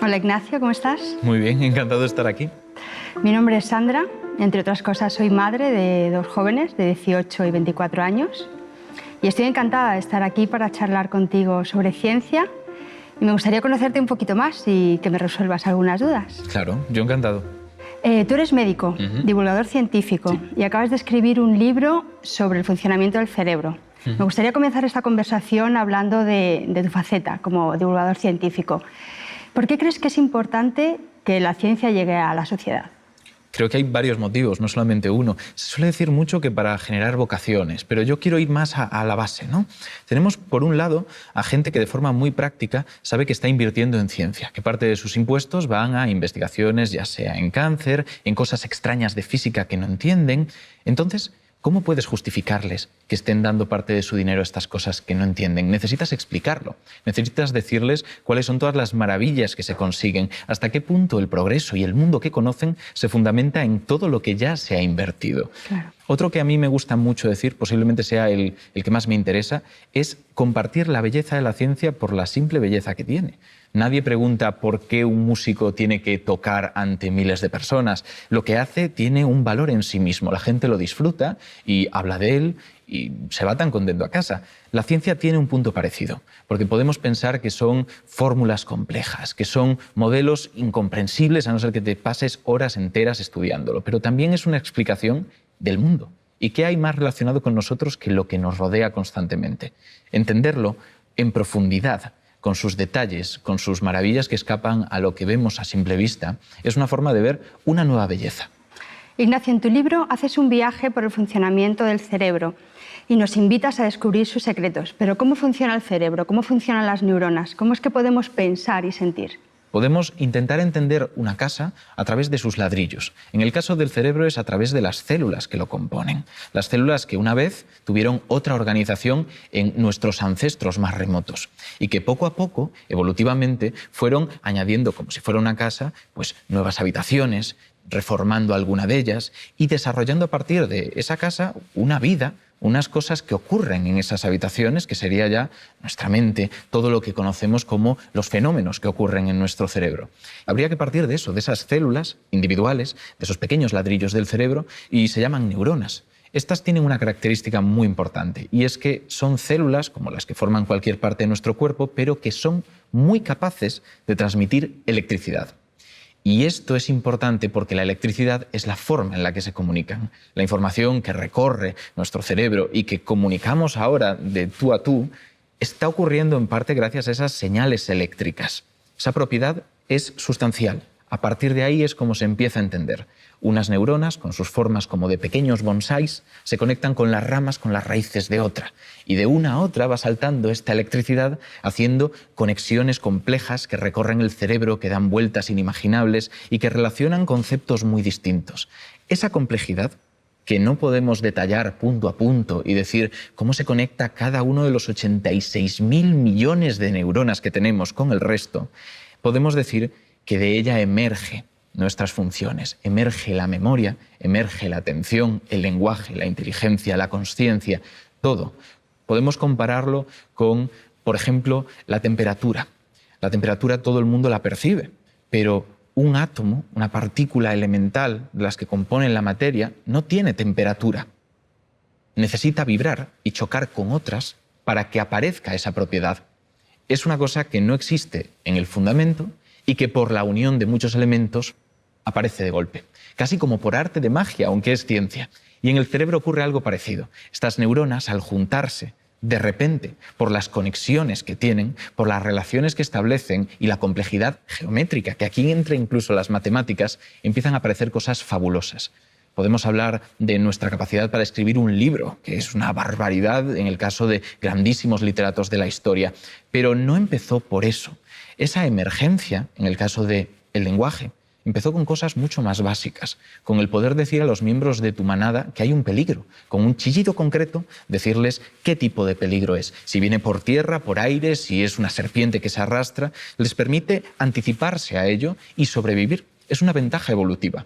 Hola Ignacio, ¿cómo estás? Muy bien, encantado de estar aquí. Mi nombre es Sandra, entre otras cosas soy madre de dos jóvenes de 18 y 24 años y estoy encantada de estar aquí para charlar contigo sobre ciencia y me gustaría conocerte un poquito más y que me resuelvas algunas dudas. Claro, yo encantado. Tú eres médico, divulgador científico y acabas de escribir un libro sobre el funcionamiento del cerebro. Me gustaría comenzar esta conversación hablando de tu faceta como divulgador científico. ¿Por qué crees que es importante que la ciencia llegue a la sociedad? Creo que hay varios motivos, no solamente uno. Se suele decir mucho que para generar vocaciones, pero yo quiero ir más a la base, ¿no? Tenemos, por un lado, a gente que de forma muy práctica sabe que está invirtiendo en ciencia, que parte de sus impuestos van a investigaciones, ya sea en cáncer, en cosas extrañas de física que no entienden. Entonces, ¿cómo puedes justificarles que estén dando parte de su dinero a estas cosas que no entienden? Necesitas explicarlo. Necesitas decirles cuáles son todas las maravillas que se consiguen, hasta qué punto el progreso y el mundo que conocen se fundamenta en todo lo que ya se ha invertido. Claro. Otro que a mí me gusta mucho decir, posiblemente sea el que más me interesa, es compartir la belleza de la ciencia por la simple belleza que tiene. Nadie pregunta por qué un músico tiene que tocar ante miles de personas. Lo que hace tiene un valor en sí mismo. La gente lo disfruta y habla de él y se va tan contento a casa. La ciencia tiene un punto parecido, porque podemos pensar que son fórmulas complejas, que son modelos incomprensibles a no ser que te pases horas enteras estudiándolo, pero también es una explicación del mundo. ¿Y qué hay más relacionado con nosotros que lo que nos rodea constantemente? Entenderlo en profundidad, con sus detalles, con sus maravillas que escapan a lo que vemos a simple vista, es una forma de ver una nueva belleza. Ignacio, en tu libro haces un viaje por el funcionamiento del cerebro y nos invitas a descubrir sus secretos. Pero ¿cómo funciona el cerebro? ¿Cómo funcionan las neuronas? ¿Cómo es que podemos pensar y sentir? Podemos intentar entender una casa a través de sus ladrillos. En el caso del cerebro es a través de las células que lo componen. Las células que una vez tuvieron otra organización en nuestros ancestros más remotos y que poco a poco, evolutivamente, fueron añadiendo, como si fuera una casa, pues nuevas habitaciones, reformando alguna de ellas y desarrollando a partir de esa casa una vida, unas cosas que ocurren en esas habitaciones, que sería ya nuestra mente, todo lo que conocemos como los fenómenos que ocurren en nuestro cerebro. Habría que partir de eso, de esas células individuales, de esos pequeños ladrillos del cerebro, y se llaman neuronas. Estas tienen una característica muy importante, y es que son células, como las que forman cualquier parte de nuestro cuerpo, pero que son muy capaces de transmitir electricidad. Y esto es importante porque la electricidad es la forma en la que se comunican. La información que recorre nuestro cerebro y que comunicamos ahora de tú a tú está ocurriendo en parte gracias a esas señales eléctricas. Esa propiedad es sustancial. A partir de ahí es como se empieza a entender. Unas neuronas, con sus formas como de pequeños bonsáis, se conectan con las ramas, con las raíces de otra. Y de una a otra va saltando esta electricidad, haciendo conexiones complejas que recorren el cerebro, que dan vueltas inimaginables y que relacionan conceptos muy distintos. Esa complejidad, que no podemos detallar punto a punto y decir cómo se conecta cada uno de los 86.000 millones de neuronas que tenemos con el resto, podemos decir que de ella emerge nuestras funciones, emerge la memoria, emerge la atención, el lenguaje, la inteligencia, la consciencia, todo. Podemos compararlo con, por ejemplo, la temperatura. La temperatura todo el mundo la percibe, pero un átomo, una partícula elemental de las que componen la materia, no tiene temperatura. Necesita vibrar y chocar con otras para que aparezca esa propiedad. Es una cosa que no existe en el fundamento y que por la unión de muchos elementos aparece de golpe, casi como por arte de magia, aunque es ciencia. Y en el cerebro ocurre algo parecido. Estas neuronas, al juntarse, de repente, por las conexiones que tienen, por las relaciones que establecen y la complejidad geométrica, que aquí entra incluso las matemáticas, empiezan a aparecer cosas fabulosas. Podemos hablar de nuestra capacidad para escribir un libro, que es una barbaridad en el caso de grandísimos literatos de la historia, pero no empezó por eso. Esa emergencia, en el caso del lenguaje, empezó con cosas mucho más básicas, con el poder decir a los miembros de tu manada que hay un peligro, con un chillido concreto decirles qué tipo de peligro es, si viene por tierra, por aire, si es una serpiente que se arrastra, les permite anticiparse a ello y sobrevivir. Es una ventaja evolutiva.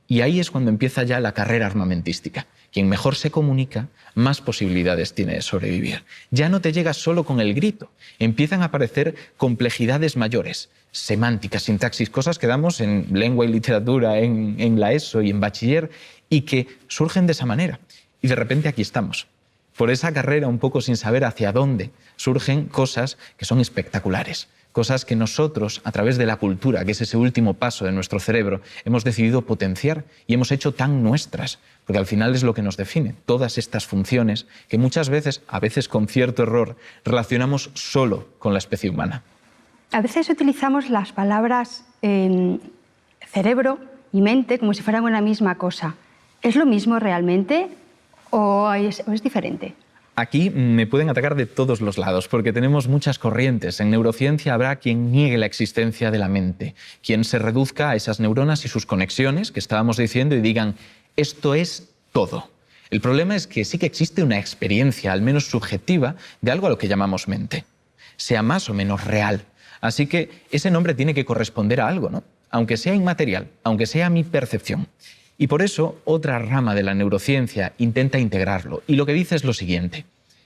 Y ahí es cuando empieza ya la carrera armamentística, Quien mejor se comunica, más posibilidades tiene de sobrevivir. Ya no te llega solo con el grito, empiezan a aparecer complejidades mayores, semánticas, sintaxis, cosas que damos en lengua y literatura, en la ESO y en bachiller, y que surgen de esa manera. Y de repente aquí estamos. Por esa carrera, un poco sin saber hacia dónde, surgen cosas que son espectaculares. Cosas que nosotros, a través de la cultura, que es ese último paso de nuestro cerebro, hemos decidido potenciar y hemos hecho tan nuestras, porque al final es lo que nos define. Todas estas funciones que muchas veces, a veces con cierto error, relacionamos solo con la especie humana. A veces utilizamos las palabras cerebro y mente como si fueran una misma cosa. ¿Es lo mismo realmente o es diferente? Aquí me pueden atacar de todos los lados, porque tenemos muchas corrientes. En neurociencia habrá quien niegue la existencia de la mente, quien se reduzca a esas neuronas y sus conexiones que estábamos diciendo y digan, esto es todo. El problema es que sí que existe una experiencia, al menos subjetiva, de algo a lo que llamamos mente, sea más o menos real. Así que ese nombre tiene que corresponder a algo, ¿no? Aunque sea inmaterial, aunque sea mi percepción. Y por eso otra rama de la neurociencia intenta integrarlo. Y lo que dice es lo siguiente.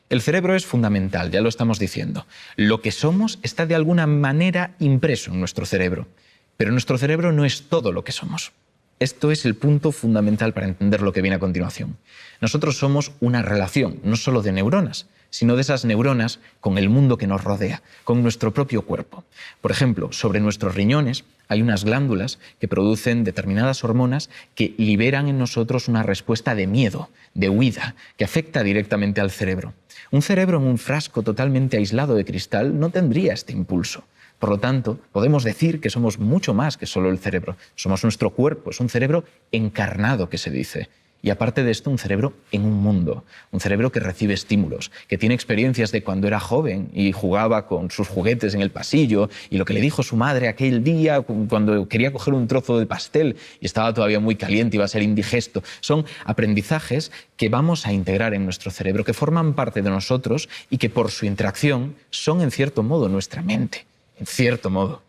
El cerebro es fundamental, ya lo estamos diciendo. Lo que somos está de alguna manera impreso en nuestro cerebro. Pero nuestro cerebro no es todo lo que somos. Esto es el punto fundamental para entender lo que viene a continuación. Nosotros somos una relación, no solo de neuronas, sino de esas neuronas con el mundo que nos rodea, con nuestro propio cuerpo. Por ejemplo, sobre nuestros riñones hay unas glándulas que producen determinadas hormonas que liberan en nosotros una respuesta de miedo, de huida, que afecta directamente al cerebro. Un cerebro en un frasco totalmente aislado de cristal no tendría este impulso. Por lo tanto, podemos decir que somos mucho más que solo el cerebro. Somos nuestro cuerpo, es un cerebro encarnado, que se dice. Y aparte de esto, un cerebro en un mundo, un cerebro que recibe estímulos, que tiene experiencias de cuando era joven y jugaba con sus juguetes en el pasillo y lo que le dijo su madre aquel día cuando quería coger un trozo de pastel y estaba todavía muy caliente y iba a ser indigesto. Son aprendizajes que vamos a integrar en nuestro cerebro, que forman parte de nosotros y que por su interacción son en cierto modo nuestra mente, en cierto modo.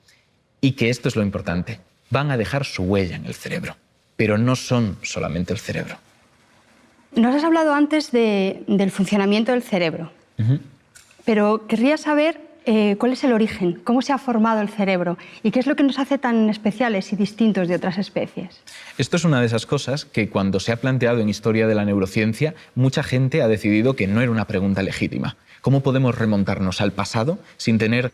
Y que esto es lo importante, van a dejar su huella en el cerebro, pero no son solamente el cerebro. Nos has hablado antes del funcionamiento del cerebro, pero querría saber cuál es el origen, cómo se ha formado el cerebro y qué es lo que nos hace tan especiales y distintos de otras especies. Esto es una de esas cosas que cuando se ha planteado en historia de la neurociencia, mucha gente ha decidido que no era una pregunta legítima. ¿Cómo podemos remontarnos al pasado sin tener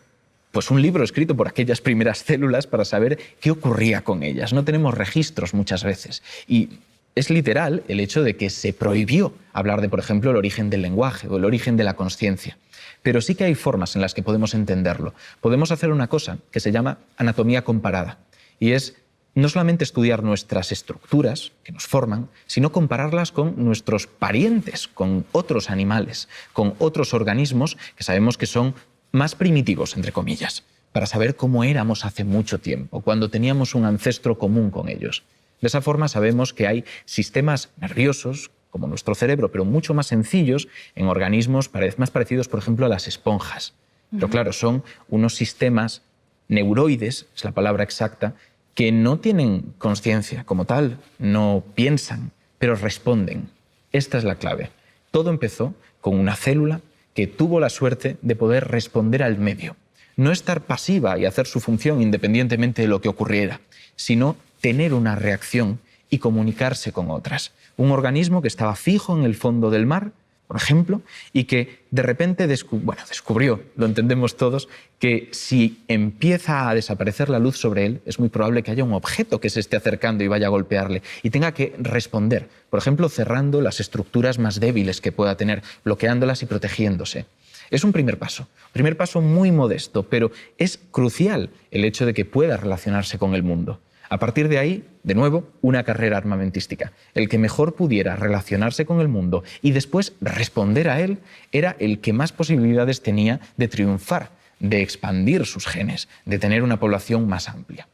pues un libro escrito por aquellas primeras células para saber qué ocurría con ellas? No tenemos registros muchas veces. Y es literal el hecho de que se prohibió hablar de, por ejemplo, el origen del lenguaje o el origen de la consciencia. Pero sí que hay formas en las que podemos entenderlo. Podemos hacer una cosa que se llama anatomía comparada. Y es no solamente estudiar nuestras estructuras que nos forman, sino compararlas con nuestros parientes, con otros animales, con otros organismos que sabemos que son más primitivos, entre comillas, para saber cómo éramos hace mucho tiempo, cuando teníamos un ancestro común con ellos. De esa forma sabemos que hay sistemas nerviosos, como nuestro cerebro, pero mucho más sencillos en organismos más parecidos, por ejemplo, a las esponjas. Pero claro, son unos sistemas neuroides, es la palabra exacta, que no tienen consciencia como tal, no piensan, pero responden. Esta es la clave. Todo empezó con una célula que tuvo la suerte de poder responder al medio. No estar pasiva y hacer su función independientemente de lo que ocurriera, sino tener una reacción y comunicarse con otras. Un organismo que estaba fijo en el fondo del mar, por ejemplo, y que de repente descubrió, lo entendemos todos, que si empieza a desaparecer la luz sobre él, es muy probable que haya un objeto que se esté acercando y vaya a golpearle y tenga que responder, por ejemplo, cerrando las estructuras más débiles que pueda tener, bloqueándolas y protegiéndose. Es un primer paso muy modesto, pero es crucial el hecho de que pueda relacionarse con el mundo. A partir de ahí, de nuevo, una carrera armamentística. El que mejor pudiera relacionarse con el mundo y después responder a él era el que más posibilidades tenía de triunfar, de expandir sus genes, de tener una población más amplia.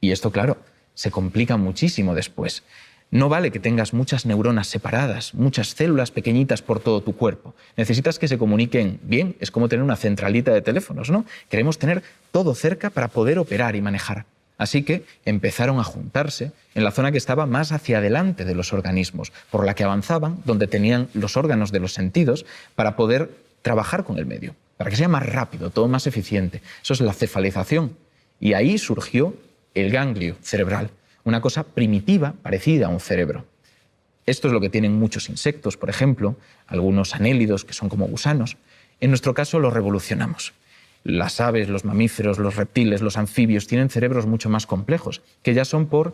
Y esto, claro, se complica muchísimo después. No vale que tengas muchas neuronas separadas, muchas células pequeñitas por todo tu cuerpo. Necesitas que se comuniquen bien. Es como tener una centralita de teléfonos, ¿no? Queremos tener todo cerca para poder operar y manejar. Así que empezaron a juntarse en la zona que estaba más hacia adelante de los organismos, por la que avanzaban, donde tenían los órganos de los sentidos, para poder trabajar con el medio, para que sea más rápido, todo más eficiente. Eso es la cefalización. Y ahí surgió el ganglio cerebral, una cosa primitiva, parecida a un cerebro. Esto es lo que tienen muchos insectos, por ejemplo, algunos anélidos que son como gusanos. En nuestro caso lo revolucionamos. Las aves, los mamíferos, los reptiles, los anfibios tienen cerebros mucho más complejos, que ya son por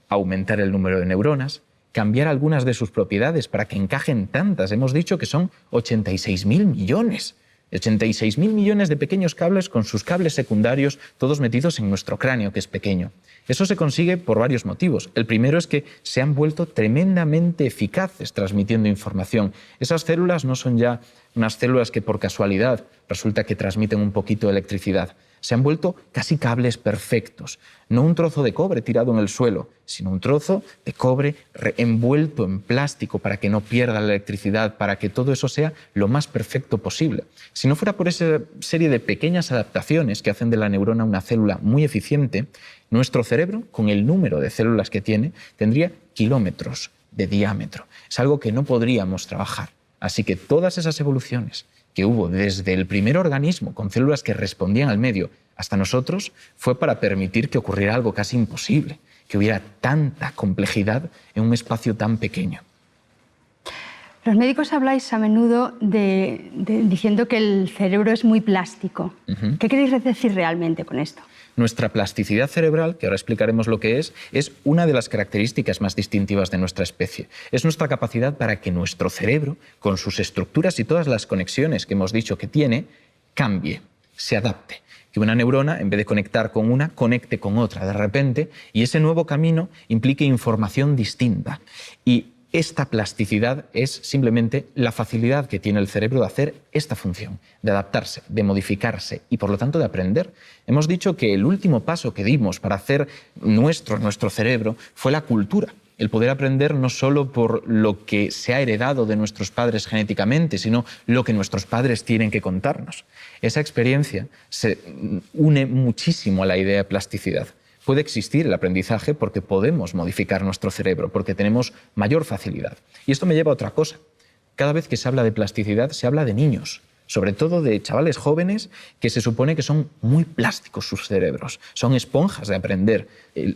aumentar el número de neuronas, cambiar algunas de sus propiedades para que encajen tantas. Hemos dicho que son 86.000 millones. 86.000 millones de pequeños cables con sus cables secundarios, todos metidos en nuestro cráneo, que es pequeño. Eso se consigue por varios motivos. El primero es que se han vuelto tremendamente eficaces transmitiendo información. Esas células no son ya unas células que por casualidad resulta que transmiten un poquito de electricidad. Se han vuelto casi cables perfectos. No un trozo de cobre tirado en el suelo, sino un trozo de cobre envuelto en plástico para que no pierda la electricidad, para que todo eso sea lo más perfecto posible. Si no fuera por esa serie de pequeñas adaptaciones que hacen de la neurona una célula muy eficiente, nuestro cerebro, con el número de células que tiene, tendría kilómetros de diámetro. Es algo que no podríamos trabajar. Así que todas esas evoluciones que hubo desde el primer organismo con células que respondían al medio hasta nosotros fue para permitir que ocurriera algo casi imposible, que hubiera tanta complejidad en un espacio tan pequeño. Los médicos habláis a menudo diciendo que el cerebro es muy plástico. ¿Qué queréis decir realmente con esto? Nuestra plasticidad cerebral, que ahora explicaremos lo que es una de las características más distintivas de nuestra especie. Es nuestra capacidad para que nuestro cerebro, con sus estructuras y todas las conexiones que hemos dicho que tiene, cambie, se adapte. Que una neurona, en vez de conectar con una, conecte con otra de repente, y ese nuevo camino implique información distinta. Y esta plasticidad es simplemente la facilidad que tiene el cerebro de hacer esta función, de adaptarse, de modificarse y por lo tanto de aprender. Hemos dicho que el último paso que dimos para hacer nuestro cerebro fue la cultura. El poder aprender no solo por lo que se ha heredado de nuestros padres genéticamente, sino lo que nuestros padres tienen que contarnos. Esa experiencia se une muchísimo a la idea de plasticidad. Puede existir el aprendizaje porque podemos modificar nuestro cerebro, porque tenemos mayor facilidad. Y esto me lleva a otra cosa. Cada vez que se habla de plasticidad, se habla de niños, sobre todo de chavales jóvenes que se supone que son muy plásticos sus cerebros, son esponjas de aprender.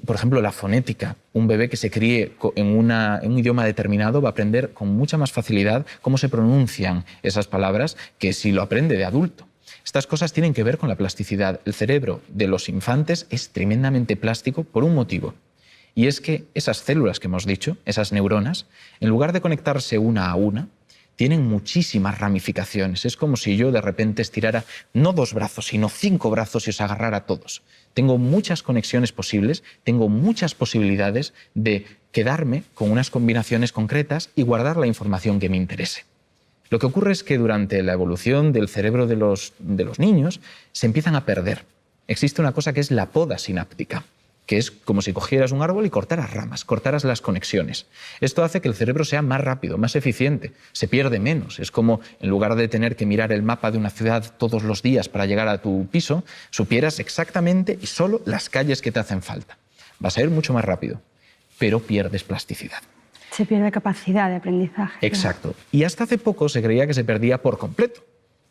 Por ejemplo, la fonética. Un bebé que se críe en un idioma determinado va a aprender con mucha más facilidad cómo se pronuncian esas palabras que si lo aprende de adulto. Estas cosas tienen que ver con la plasticidad. El cerebro de los infantes es tremendamente plástico por un motivo. Y es que esas células que hemos dicho, esas neuronas, en lugar de conectarse una a una, tienen muchísimas ramificaciones. Es como si yo de repente estirara no 2 brazos, sino 5 brazos y os agarrara a todos. Tengo muchas conexiones posibles, tengo muchas posibilidades de quedarme con unas combinaciones concretas y guardar la información que me interese. Lo que ocurre es que durante la evolución del cerebro de los niños se empiezan a perder. Existe una cosa que es la poda sináptica, que es como si cogieras un árbol y cortaras ramas, cortaras las conexiones. Esto hace que el cerebro sea más rápido, más eficiente, se pierde menos. Es como, en lugar de tener que mirar el mapa de una ciudad todos los días para llegar a tu piso, supieras exactamente y solo las calles que te hacen falta. Vas a ir mucho más rápido, pero pierdes plasticidad. Se pierde capacidad de aprendizaje. Exacto. Y hasta hace poco se creía que se perdía por completo,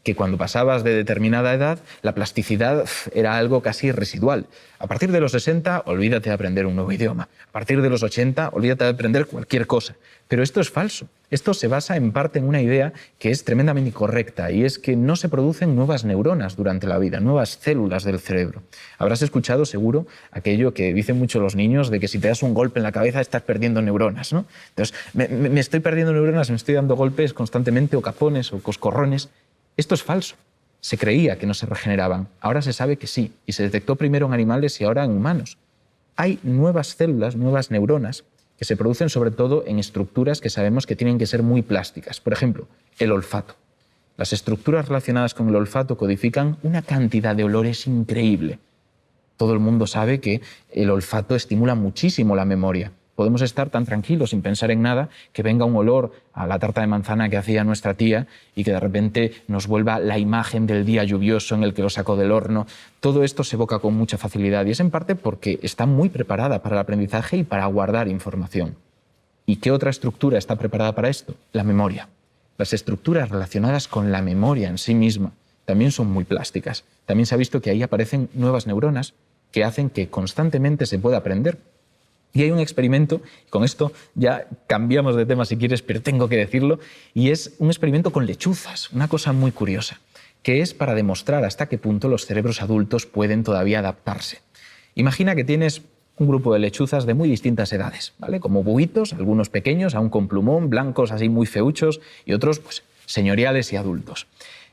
que cuando pasabas de determinada edad, la plasticidad era algo casi residual. A partir de los 60, olvídate de aprender un nuevo idioma. A partir de los 80, olvídate de aprender cualquier cosa. Pero esto es falso. Esto se basa en parte en una idea que es tremendamente incorrecta, y es que no se producen nuevas neuronas durante la vida, nuevas células del cerebro. Habrás escuchado seguro aquello que dicen mucho los niños de que si te das un golpe en la cabeza estás perdiendo neuronas, ¿no? Entonces, me estoy perdiendo neuronas, me estoy dando golpes constantemente o capones o coscorrones. Esto es falso. Se creía que no se regeneraban. Ahora se sabe que sí, y se detectó primero en animales y ahora en humanos. Hay nuevas células, nuevas neuronas, que se producen sobre todo en estructuras que sabemos que tienen que ser muy plásticas. Por ejemplo, el olfato. Las estructuras relacionadas con el olfato codifican una cantidad de olores increíble. Todo el mundo sabe que el olfato estimula muchísimo la memoria. Podemos estar tan tranquilos sin pensar en nada que venga un olor a la tarta de manzana que hacía nuestra tía y que de repente nos vuelva la imagen del día lluvioso en el que lo sacó del horno. Todo esto se evoca con mucha facilidad y es en parte porque está muy preparada para el aprendizaje y para guardar información. ¿Y qué otra estructura está preparada para esto? La memoria. Las estructuras relacionadas con la memoria en sí misma también son muy plásticas. También se ha visto que ahí aparecen nuevas neuronas que hacen que constantemente se pueda aprender. Y hay un experimento, y con esto ya cambiamos de tema si quieres, pero tengo que decirlo, y es un experimento con lechuzas, una cosa muy curiosa, que es para demostrar hasta qué punto los cerebros adultos pueden todavía adaptarse. Imagina que tienes un grupo de lechuzas de muy distintas edades, ¿vale? Como buitos, algunos pequeños, aún con plumón, blancos así muy feuchos, y otros pues señoriales y adultos.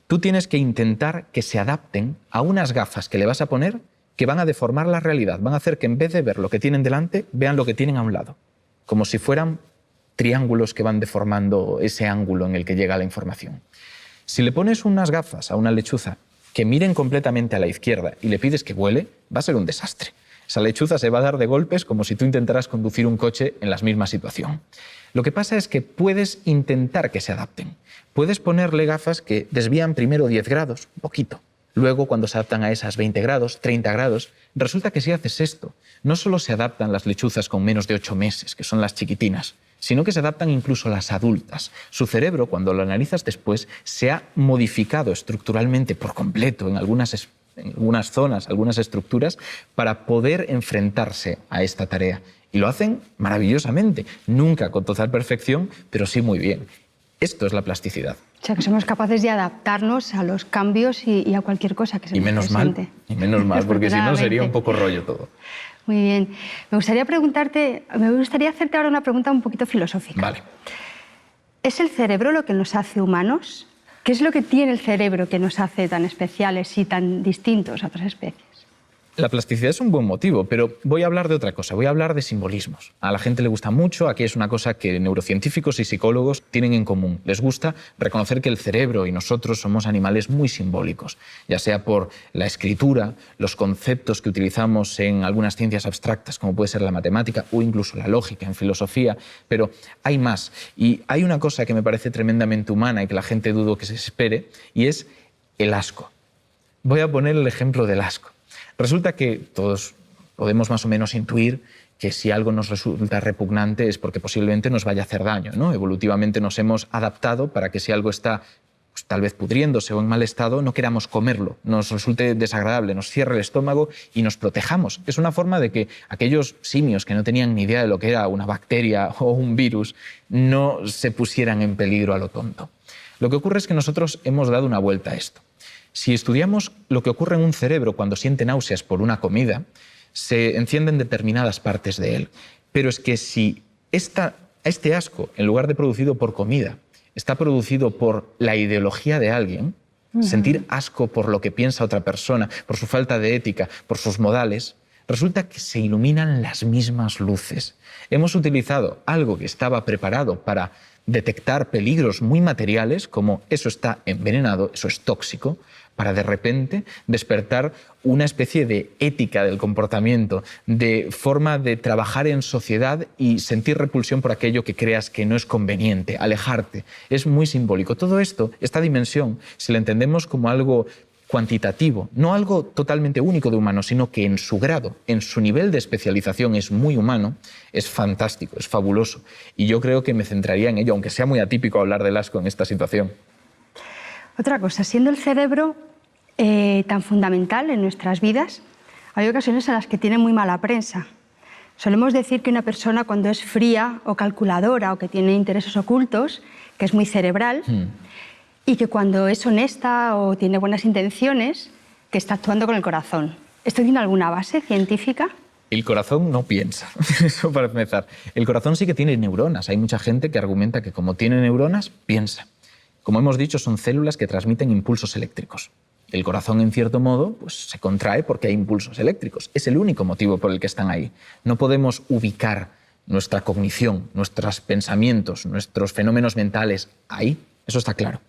Tú tienes que intentar que se adapten a unas gafas que le vas a poner que van a deformar la realidad, van a hacer que en vez de ver lo que tienen delante, vean lo que tienen a un lado, como si fueran triángulos que van deformando ese ángulo en el que llega la información. Si le pones unas gafas a una lechuza que miren completamente a la izquierda y le pides que vuele, va a ser un desastre. Esa lechuza se va a dar de golpes como si tú intentaras conducir un coche en la misma situación. Lo que pasa es que puedes intentar que se adapten. Puedes ponerle gafas que desvían primero 10 grados, un poquito. Luego, cuando se adaptan a esas 20 grados, 30 grados, resulta que si haces esto, no solo se adaptan las lechuzas con menos de 8 meses, que son las chiquitinas, sino que se adaptan incluso las adultas. Su cerebro, cuando lo analizas después, se ha modificado estructuralmente por completo en algunas zonas, algunas estructuras, para poder enfrentarse a esta tarea. Y lo hacen maravillosamente, nunca con total perfección, pero sí muy bien. Esto es la plasticidad. O sea, que somos capaces de adaptarnos a los cambios y a cualquier cosa que se nos presente. Y menos mal, porque si no sería un poco rollo todo. Muy bien. Me gustaría hacerte ahora una pregunta un poquito filosófica. Vale. ¿Es el cerebro lo que nos hace humanos? ¿Qué es lo que tiene el cerebro que nos hace tan especiales y tan distintos a otras especies? La plasticidad es un buen motivo, pero voy a hablar de otra cosa, voy a hablar de simbolismos. A la gente le gusta mucho, aquí es una cosa que neurocientíficos y psicólogos tienen en común. Les gusta reconocer que el cerebro y nosotros somos animales muy simbólicos, ya sea por la escritura, los conceptos que utilizamos en algunas ciencias abstractas, como puede ser la matemática o incluso la lógica en filosofía, pero hay más. Y hay una cosa que me parece tremendamente humana y que la gente dudo que se espere, y es el asco. Voy a poner el ejemplo del asco. Resulta que todos podemos más o menos intuir que si algo nos resulta repugnante es porque posiblemente nos vaya a hacer daño, ¿no? Evolutivamente nos hemos adaptado para que si algo está pues, tal vez pudriéndose o en mal estado, no queramos comerlo, nos resulte desagradable, nos cierre el estómago y nos protejamos. Es una forma de que aquellos simios que no tenían ni idea de lo que era una bacteria o un virus no se pusieran en peligro a lo tonto. Lo que ocurre es que nosotros hemos dado una vuelta a esto. Si estudiamos lo que ocurre en un cerebro cuando siente náuseas por una comida, se encienden determinadas partes de él. Pero es que si este asco, en lugar de producido por comida, está producido por la ideología de alguien, sentir asco por lo que piensa otra persona, por su falta de ética, por sus modales, resulta que se iluminan las mismas luces. Hemos utilizado algo que estaba preparado para detectar peligros muy materiales, como eso está envenenado, eso es tóxico, para de repente despertar una especie de ética del comportamiento, de forma de trabajar en sociedad y sentir repulsión por aquello que creas que no es conveniente, alejarte. Es muy simbólico. Todo esto, esta dimensión, si la entendemos como algo cuantitativo, no algo totalmente único de humano, sino que en su grado, en su nivel de especialización es muy humano, es fantástico, es fabuloso. Y yo creo que me centraría en ello, aunque sea muy atípico hablar del asco en esta situación. Otra cosa, siendo el cerebro tan fundamental en nuestras vidas, hay ocasiones en las que tiene muy mala prensa. Solemos decir que una persona cuando es fría o calculadora o que tiene intereses ocultos, que es muy cerebral, y que cuando es honesta o tiene buenas intenciones, que está actuando con el corazón. ¿Esto tiene alguna base científica? El corazón no piensa, eso para empezar. El corazón sí que tiene neuronas. Hay mucha gente que argumenta que como tiene neuronas, piensa. Como hemos dicho, son células que transmiten impulsos eléctricos. El corazón, en cierto modo, pues, se contrae porque hay impulsos eléctricos. Es el único motivo por el que están ahí. No podemos ubicar nuestra cognición, nuestros pensamientos, nuestros fenómenos mentales ahí. Eso está claro.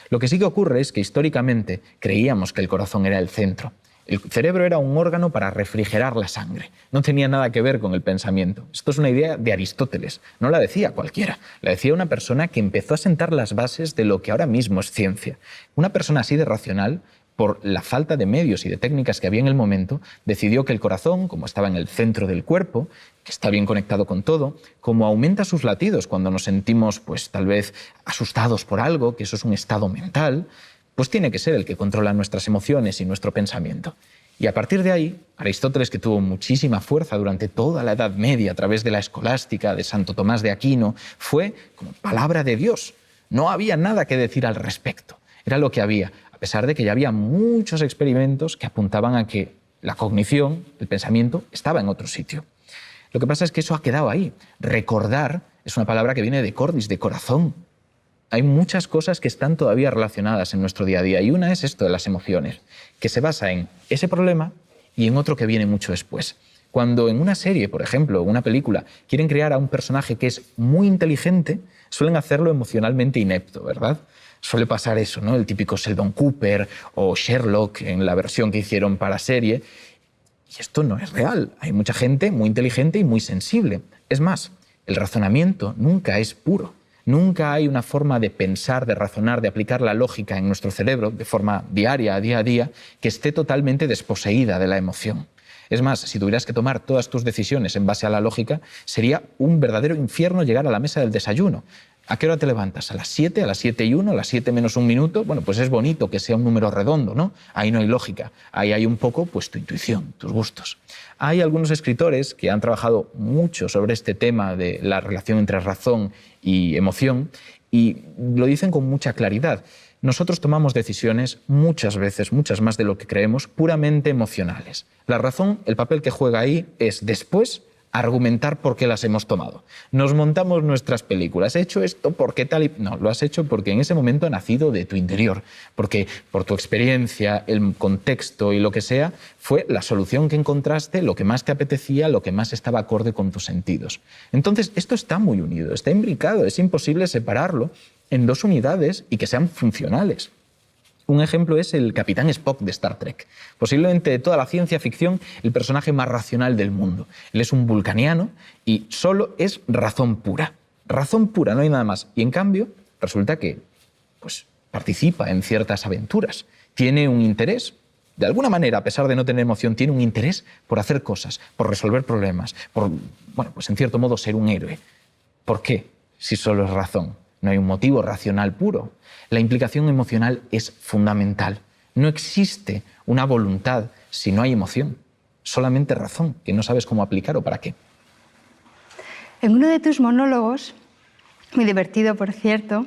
Lo que sí que ocurre es que históricamente creíamos que el corazón era el centro. El cerebro era un órgano para refrigerar la sangre. No tenía nada que ver con el pensamiento. Esto es una idea de Aristóteles. No la decía cualquiera. La decía una persona que empezó a sentar las bases de lo que ahora mismo es ciencia. Una persona así de racional, por la falta de medios y de técnicas que había en el momento, decidió que el corazón, como estaba en el centro del cuerpo, que está bien conectado con todo, como aumenta sus latidos cuando nos sentimos, pues tal vez asustados por algo, que eso es un estado mental, pues tiene que ser el que controla nuestras emociones y nuestro pensamiento. Y a partir de ahí, Aristóteles, que tuvo muchísima fuerza durante toda la Edad Media a través de la escolástica de Santo Tomás de Aquino, fue como palabra de Dios. No había nada que decir al respecto. Era lo que había, a pesar de que ya había muchos experimentos que apuntaban a que la cognición, el pensamiento, estaba en otro sitio. Lo que pasa es que eso ha quedado ahí. Recordar es una palabra que viene de cordis, de corazón. Hay muchas cosas que están todavía relacionadas en nuestro día a día y una es esto de las emociones, que se basa en ese problema y en otro que viene mucho después. Cuando en una serie, por ejemplo, o una película, quieren crear a un personaje que es muy inteligente, suelen hacerlo emocionalmente inepto, ¿verdad? Suele pasar eso, ¿no? El típico Sheldon Cooper o Sherlock en la versión que hicieron para serie. Y esto no es real. Hay mucha gente muy inteligente y muy sensible. Es más, el razonamiento nunca es puro. Nunca hay una forma de pensar, de razonar, de aplicar la lógica en nuestro cerebro de forma diaria, día a día, que esté totalmente desposeída de la emoción. Es más, si tuvieras que tomar todas tus decisiones en base a la lógica, sería un verdadero infierno llegar a la mesa del desayuno. ¿A qué hora te levantas? ¿A las 7, a las 7:01, a las 7 menos un minuto? Bueno, pues es bonito que sea un número redondo, ¿no? Ahí no hay lógica. Ahí hay un poco, pues, tu intuición, tus gustos. Hay algunos escritores que han trabajado mucho sobre este tema de la relación entre razón y emoción y lo dicen con mucha claridad. Nosotros tomamos decisiones muchas veces, muchas más de lo que creemos, puramente emocionales. La razón, el papel que juega ahí es después argumentar por qué las hemos tomado. Nos montamos nuestras películas. ¿He hecho esto porque tal y...? No, lo has hecho porque en ese momento ha nacido de tu interior, porque por tu experiencia, el contexto y lo que sea, fue la solución que encontraste, lo que más te apetecía, lo que más estaba acorde con tus sentidos. Entonces, esto está muy unido, está imbricado, es imposible separarlo en dos unidades y que sean funcionales. Un ejemplo es el Capitán Spock de Star Trek. Posiblemente de toda la ciencia ficción, el personaje más racional del mundo. Él es un vulcaniano y solo es razón pura. Razón pura, no hay nada más. Y en cambio, resulta que pues, participa en ciertas aventuras. Tiene un interés. De alguna manera, a pesar de no tener emoción, tiene un interés por hacer cosas, por resolver problemas, por, bueno, pues en cierto modo ser un héroe. ¿Por qué? Si solo es razón. No hay un motivo racional puro. La implicación emocional es fundamental. No existe una voluntad si no hay emoción. Solamente razón, que no sabes cómo aplicar o para qué. En uno de tus monólogos, muy divertido por cierto,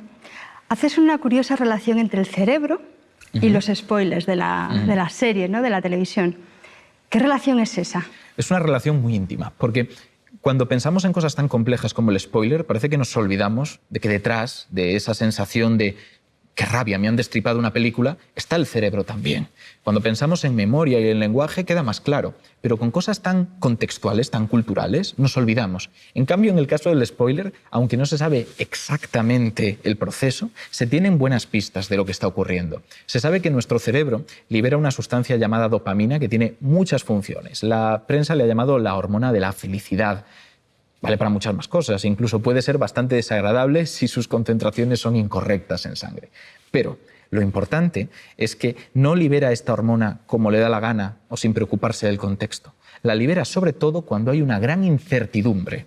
haces una curiosa relación entre el cerebro y los spoilers de la serie, ¿no? De la televisión. ¿Qué relación es esa? Es una relación muy íntima, porque cuando pensamos en cosas tan complejas como el spoiler, parece que nos olvidamos de que detrás de esa sensación de qué rabia, me han destripado una película, está el cerebro también. Cuando pensamos en memoria y en lenguaje queda más claro, pero con cosas tan contextuales, tan culturales, nos olvidamos. En cambio, en el caso del spoiler, aunque no se sabe exactamente el proceso, se tienen buenas pistas de lo que está ocurriendo. Se sabe que nuestro cerebro libera una sustancia llamada dopamina que tiene muchas funciones. La prensa le ha llamado la hormona de la felicidad. Vale para muchas más cosas, incluso puede ser bastante desagradable si sus concentraciones son incorrectas en sangre. Pero lo importante es que no libera esta hormona como le da la gana o sin preocuparse del contexto. La libera sobre todo cuando hay una gran incertidumbre.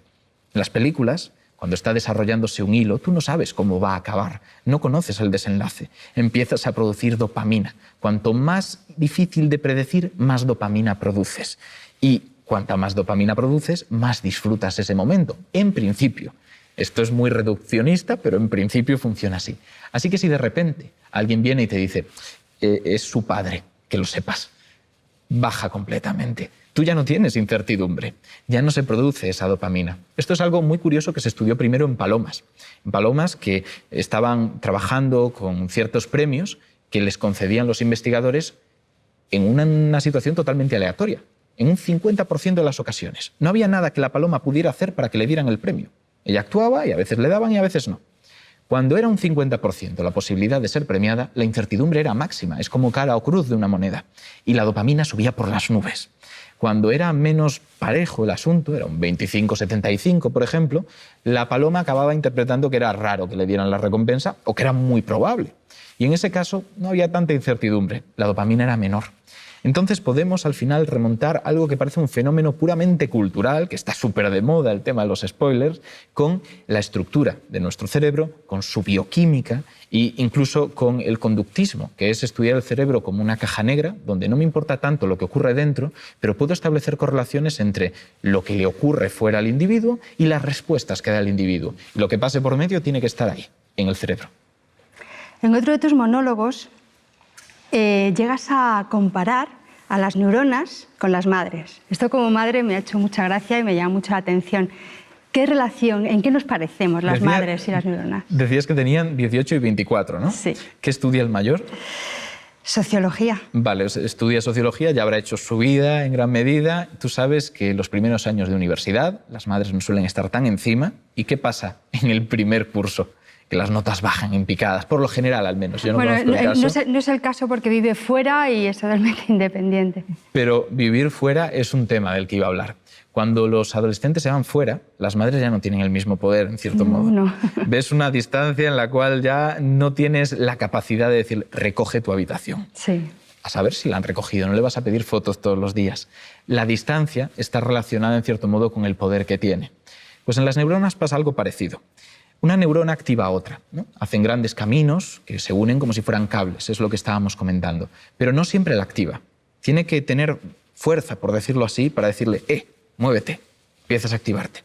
En las películas, cuando está desarrollándose un hilo, tú no sabes cómo va a acabar, no conoces el desenlace, empiezas a producir dopamina. Cuanto más difícil de predecir, más dopamina produces. Y cuanta más dopamina produces, más disfrutas ese momento, en principio. Esto es muy reduccionista, pero en principio funciona así. Así que si de repente alguien viene y te dice, es su padre, que lo sepas, baja completamente. Tú ya no tienes incertidumbre, ya no se produce esa dopamina. Esto es algo muy curioso que se estudió primero en palomas. En palomas que estaban trabajando con ciertos premios que les concedían los investigadores en una situación totalmente aleatoria. En un 50% de las ocasiones. No había nada que la paloma pudiera hacer para que le dieran el premio. Ella actuaba y a veces le daban y a veces no. Cuando era un 50% la posibilidad de ser premiada, la incertidumbre era máxima, es como cara o cruz de una moneda, y la dopamina subía por las nubes. Cuando era menos parejo el asunto, era un 25-75, por ejemplo, la paloma acababa interpretando que era raro que le dieran la recompensa o que era muy probable. Y en ese caso no había tanta incertidumbre, la dopamina era menor. Entonces podemos al final remontar algo que parece un fenómeno puramente cultural, que está súper de moda el tema de los spoilers, con la estructura de nuestro cerebro, con su bioquímica e incluso con el conductismo, que es estudiar el cerebro como una caja negra, donde no me importa tanto lo que ocurre dentro, pero puedo establecer correlaciones entre lo que le ocurre fuera al individuo y las respuestas que da el individuo. Y lo que pase por medio tiene que estar ahí, en el cerebro. En otro de tus monólogos llegas a comparar a las neuronas con las madres. Esto como madre me ha hecho mucha gracia y me llama mucho la atención. ¿Qué relación, en qué nos parecemos las madres y las neuronas? Decías que tenían 18 y 24, ¿no? Sí. ¿Qué estudia el mayor? Sociología. Vale, estudia sociología, ya habrá hecho su vida en gran medida. Tú sabes que los primeros años de universidad las madres no suelen estar tan encima. ¿Y qué pasa en el primer curso? Que las notas bajan en picadas, por lo general al menos. Yo no conozco el caso. No es el caso porque vive fuera y es totalmente independiente. Pero vivir fuera es un tema del que iba a hablar. Cuando los adolescentes se van fuera, las madres ya no tienen el mismo poder, en cierto modo. No. Ves una distancia en la cual ya no tienes la capacidad de decir, recoge tu habitación. Sí. A saber si la han recogido, no le vas a pedir fotos todos los días. La distancia está relacionada, en cierto modo, con el poder que tiene. Pues en las neuronas pasa algo parecido. Una neurona activa a otra, ¿no? Hacen grandes caminos que se unen como si fueran cables, es lo que estábamos comentando. Pero no siempre la activa. Tiene que tener fuerza, por decirlo así, para decirle, muévete, empiezas a activarte.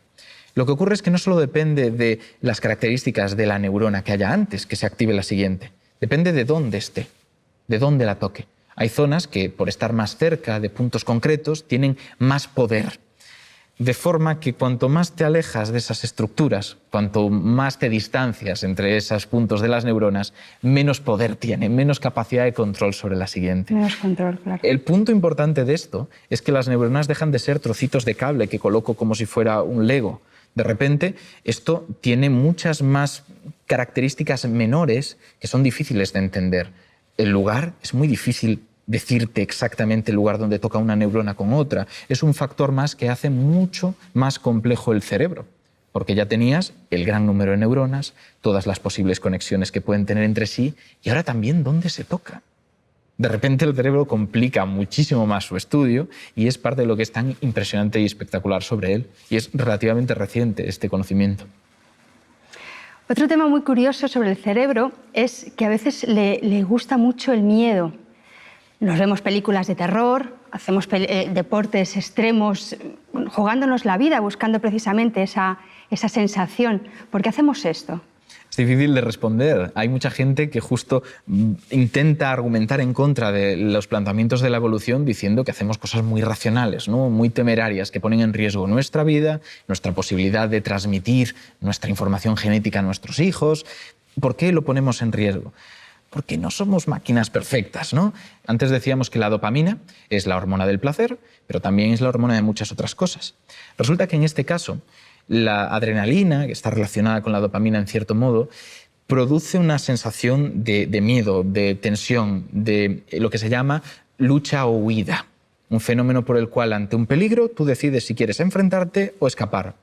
Lo que ocurre es que no solo depende de las características de la neurona que haya antes que se active la siguiente, depende de dónde esté, de dónde la toque. Hay zonas que, por estar más cerca de puntos concretos, tienen más poder. De forma que cuanto más te alejas de esas estructuras, cuanto más te distancias entre esos puntos de las neuronas, menos poder tiene, menos capacidad de control sobre la siguiente. Menos control, claro. El punto importante de esto es que las neuronas dejan de ser trocitos de cable que coloco como si fuera un Lego. De repente, esto tiene muchas más características menores que son difíciles de entender. El lugar es muy difícil decirte exactamente el lugar donde toca una neurona con otra. Es un factor más que hace mucho más complejo el cerebro, porque ya tenías el gran número de neuronas, todas las posibles conexiones que pueden tener entre sí, y ahora también dónde se toca. De repente el cerebro complica muchísimo más su estudio y es parte de lo que es tan impresionante y espectacular sobre él, y es relativamente reciente este conocimiento. Otro tema muy curioso sobre el cerebro es que a veces le gusta mucho el miedo. Nos vemos películas de terror, hacemos deportes extremos, jugándonos la vida, buscando precisamente esa sensación. ¿Por qué hacemos esto? Es difícil de responder. Hay mucha gente que justo intenta argumentar en contra de los planteamientos de la evolución diciendo que hacemos cosas muy racionales, ¿no? Muy temerarias, que ponen en riesgo nuestra vida, nuestra posibilidad de transmitir nuestra información genética a nuestros hijos. ¿Por qué lo ponemos en riesgo? Porque no somos máquinas perfectas, ¿no? Antes decíamos que la dopamina es la hormona del placer, pero también es la hormona de muchas otras cosas. Resulta que en este caso, la adrenalina, que está relacionada con la dopamina en cierto modo, produce una sensación de miedo, de tensión, de lo que se llama lucha o huida. Un fenómeno por el cual ante un peligro tú decides si quieres enfrentarte o escapar.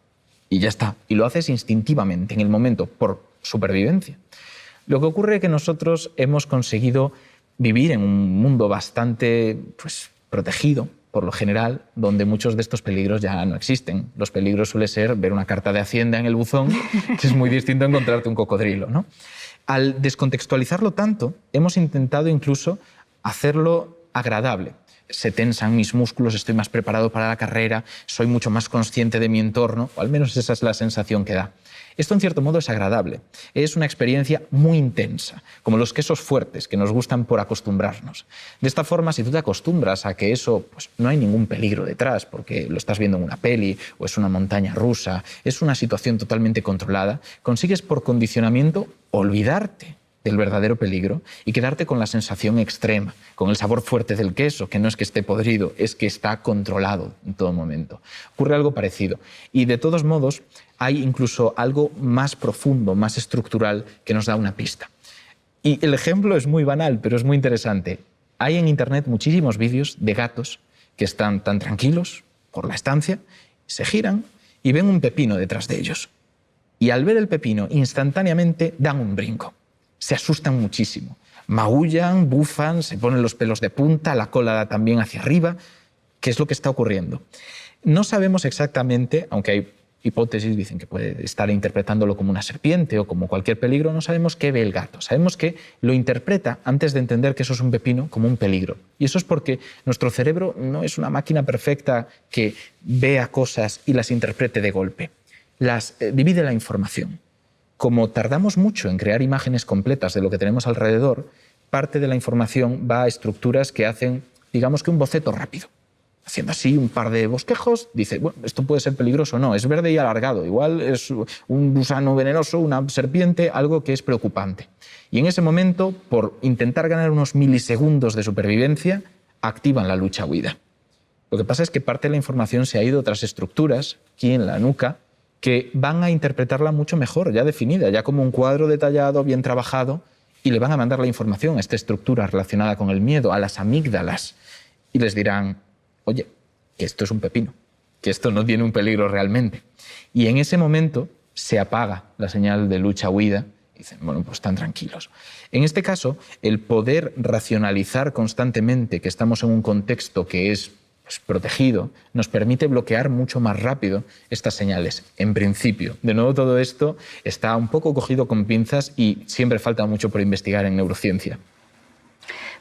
Y ya está. Y lo haces instintivamente, en el momento, por supervivencia. Lo que ocurre es que nosotros hemos conseguido vivir en un mundo bastante protegido, por lo general, donde muchos de estos peligros ya no existen. Los peligros suele ser ver una carta de Hacienda en el buzón, que es muy distinto a encontrarte un cocodrilo, ¿no? Al descontextualizarlo tanto, hemos intentado incluso hacerlo agradable. Se tensan mis músculos, estoy más preparado para la carrera, soy mucho más consciente de mi entorno, o al menos esa es la sensación que da. Esto, en cierto modo, es agradable. Es una experiencia muy intensa, como los quesos fuertes que nos gustan por acostumbrarnos. De esta forma, si tú te acostumbras a que eso no hay ningún peligro detrás, porque lo estás viendo en una peli o es una montaña rusa, es una situación totalmente controlada, consigues por condicionamiento olvidarte del verdadero peligro y quedarte con la sensación extrema, con el sabor fuerte del queso, que no es que esté podrido, es que está controlado en todo momento. Ocurre algo parecido. Y de todos modos, hay incluso algo más profundo, más estructural, que nos da una pista. Y el ejemplo es muy banal, pero es muy interesante. Hay en Internet muchísimos vídeos de gatos que están tan tranquilos por la estancia, se giran y ven un pepino detrás de ellos. Y al ver el pepino, instantáneamente dan un brinco. Se asustan muchísimo. Maullan, bufan, se ponen los pelos de punta, la cola también hacia arriba. ¿Qué es lo que está ocurriendo? No sabemos exactamente, aunque hay hipótesis, dicen que puede estar interpretándolo como una serpiente o como cualquier peligro, no sabemos qué ve el gato. Sabemos que lo interpreta, antes de entender que eso es un pepino, como un peligro. Y eso es porque nuestro cerebro no es una máquina perfecta que vea cosas y las interprete de golpe. Divide la información. Como tardamos mucho en crear imágenes completas de lo que tenemos alrededor, parte de la información va a estructuras que hacen, digamos que un boceto rápido. Haciendo así un par de bosquejos, dice, bueno, esto puede ser peligroso o no, es verde y alargado, igual es un gusano venenoso, una serpiente, algo que es preocupante. Y en ese momento, por intentar ganar unos milisegundos de supervivencia, activan la lucha-huida. Lo que pasa es que parte de la información se ha ido a otras estructuras, aquí en la nuca, que van a interpretarla mucho mejor, ya definida, ya como un cuadro detallado, bien trabajado, y le van a mandar la información a esta estructura relacionada con el miedo, a las amígdalas, y les dirán, oye, que esto es un pepino, que esto no tiene un peligro realmente. Y en ese momento se apaga la señal de lucha-huida, y dicen, bueno, pues están tranquilos. En este caso, el poder racionalizar constantemente que estamos en un contexto que es protegido, nos permite bloquear mucho más rápido estas señales, en principio. De nuevo, todo esto está un poco cogido con pinzas y siempre falta mucho por investigar en neurociencia.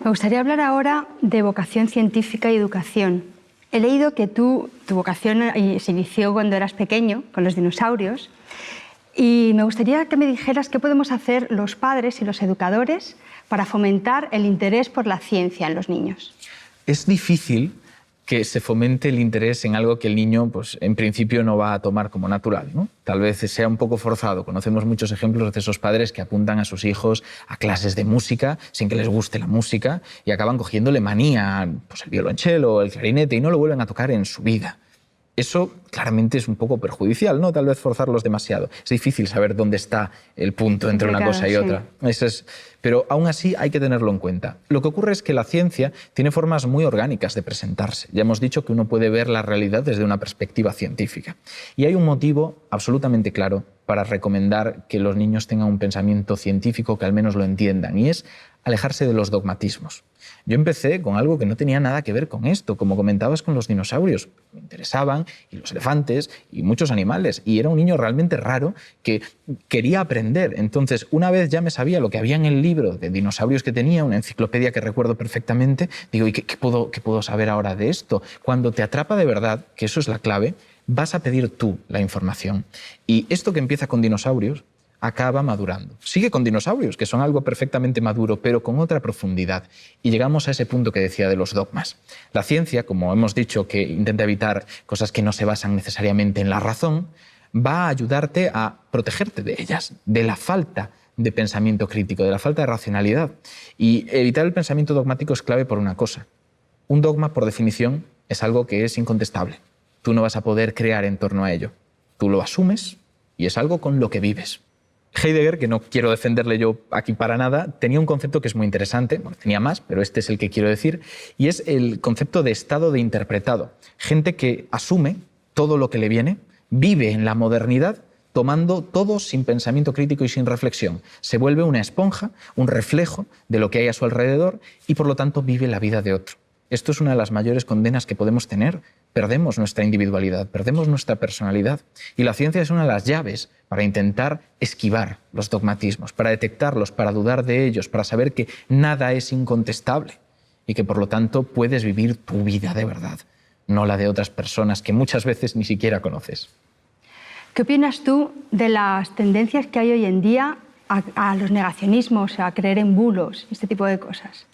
Me gustaría hablar ahora de vocación científica y educación. He leído que tu vocación se inició cuando eras pequeño, con los dinosaurios, y me gustaría que me dijeras qué podemos hacer los padres y los educadores para fomentar el interés por la ciencia en los niños. Es difícil que se fomente el interés en algo que el niño, pues, en principio no va a tomar como natural, ¿no? Tal vez sea un poco forzado. Conocemos muchos ejemplos de esos padres que apuntan a sus hijos a clases de música sin que les guste la música y acaban cogiéndole manía, pues, el violonchelo, el clarinete, y no lo vuelven a tocar en su vida. Eso claramente es un poco perjudicial, ¿no? Tal vez forzarlos demasiado. Es difícil saber dónde está el punto entre una cosa y otra. Pero aún así hay que tenerlo en cuenta. Lo que ocurre es que la ciencia tiene formas muy orgánicas de presentarse. Ya hemos dicho que uno puede ver la realidad desde una perspectiva científica. Y hay un motivo absolutamente claro para recomendar que los niños tengan un pensamiento científico que al menos lo entiendan, y es alejarse de los dogmatismos. Yo empecé con algo que no tenía nada que ver con esto, como comentabas con los dinosaurios. Me interesaban, y los elefantes, y muchos animales, y era un niño realmente raro que quería aprender. Entonces, una vez ya me sabía lo que había en el libro de dinosaurios que tenía, una enciclopedia que recuerdo perfectamente, digo, ¿y qué puedo saber ahora de esto? Cuando te atrapa de verdad, que eso es la clave, vas a pedir tú la información. Y esto que empieza con dinosaurios acaba madurando. Sigue con dinosaurios, que son algo perfectamente maduro, pero con otra profundidad. Y llegamos a ese punto que decía de los dogmas. La ciencia, como hemos dicho, que intenta evitar cosas que no se basan necesariamente en la razón, va a ayudarte a protegerte de ellas, de la falta de pensamiento crítico, de la falta de racionalidad. Y evitar el pensamiento dogmático es clave por una cosa. Un dogma, por definición, es algo que es incontestable. Tú no vas a poder crear en torno a ello. Tú lo asumes y es algo con lo que vives. Heidegger, que no quiero defenderle yo aquí para nada, tenía un concepto que es muy interesante, bueno, tenía más, pero este es el que quiero decir, y es el concepto de estado de interpretado. Gente que asume todo lo que le viene, vive en la modernidad, tomando todo sin pensamiento crítico y sin reflexión. Se vuelve una esponja, un reflejo de lo que hay a su alrededor y por lo tanto vive la vida de otro. Esto es una de las mayores condenas que podemos tener. Perdemos nuestra individualidad, perdemos nuestra personalidad. Y la ciencia es una de las llaves para intentar esquivar los dogmatismos, para detectarlos, para dudar de ellos, para saber que nada es incontestable y que por lo tanto puedes vivir tu vida de verdad, no la de otras personas que muchas veces ni siquiera conoces. ¿Qué opinas tú de las tendencias que hay hoy en día a los negacionismos, a creer en bulos, este tipo de cosas?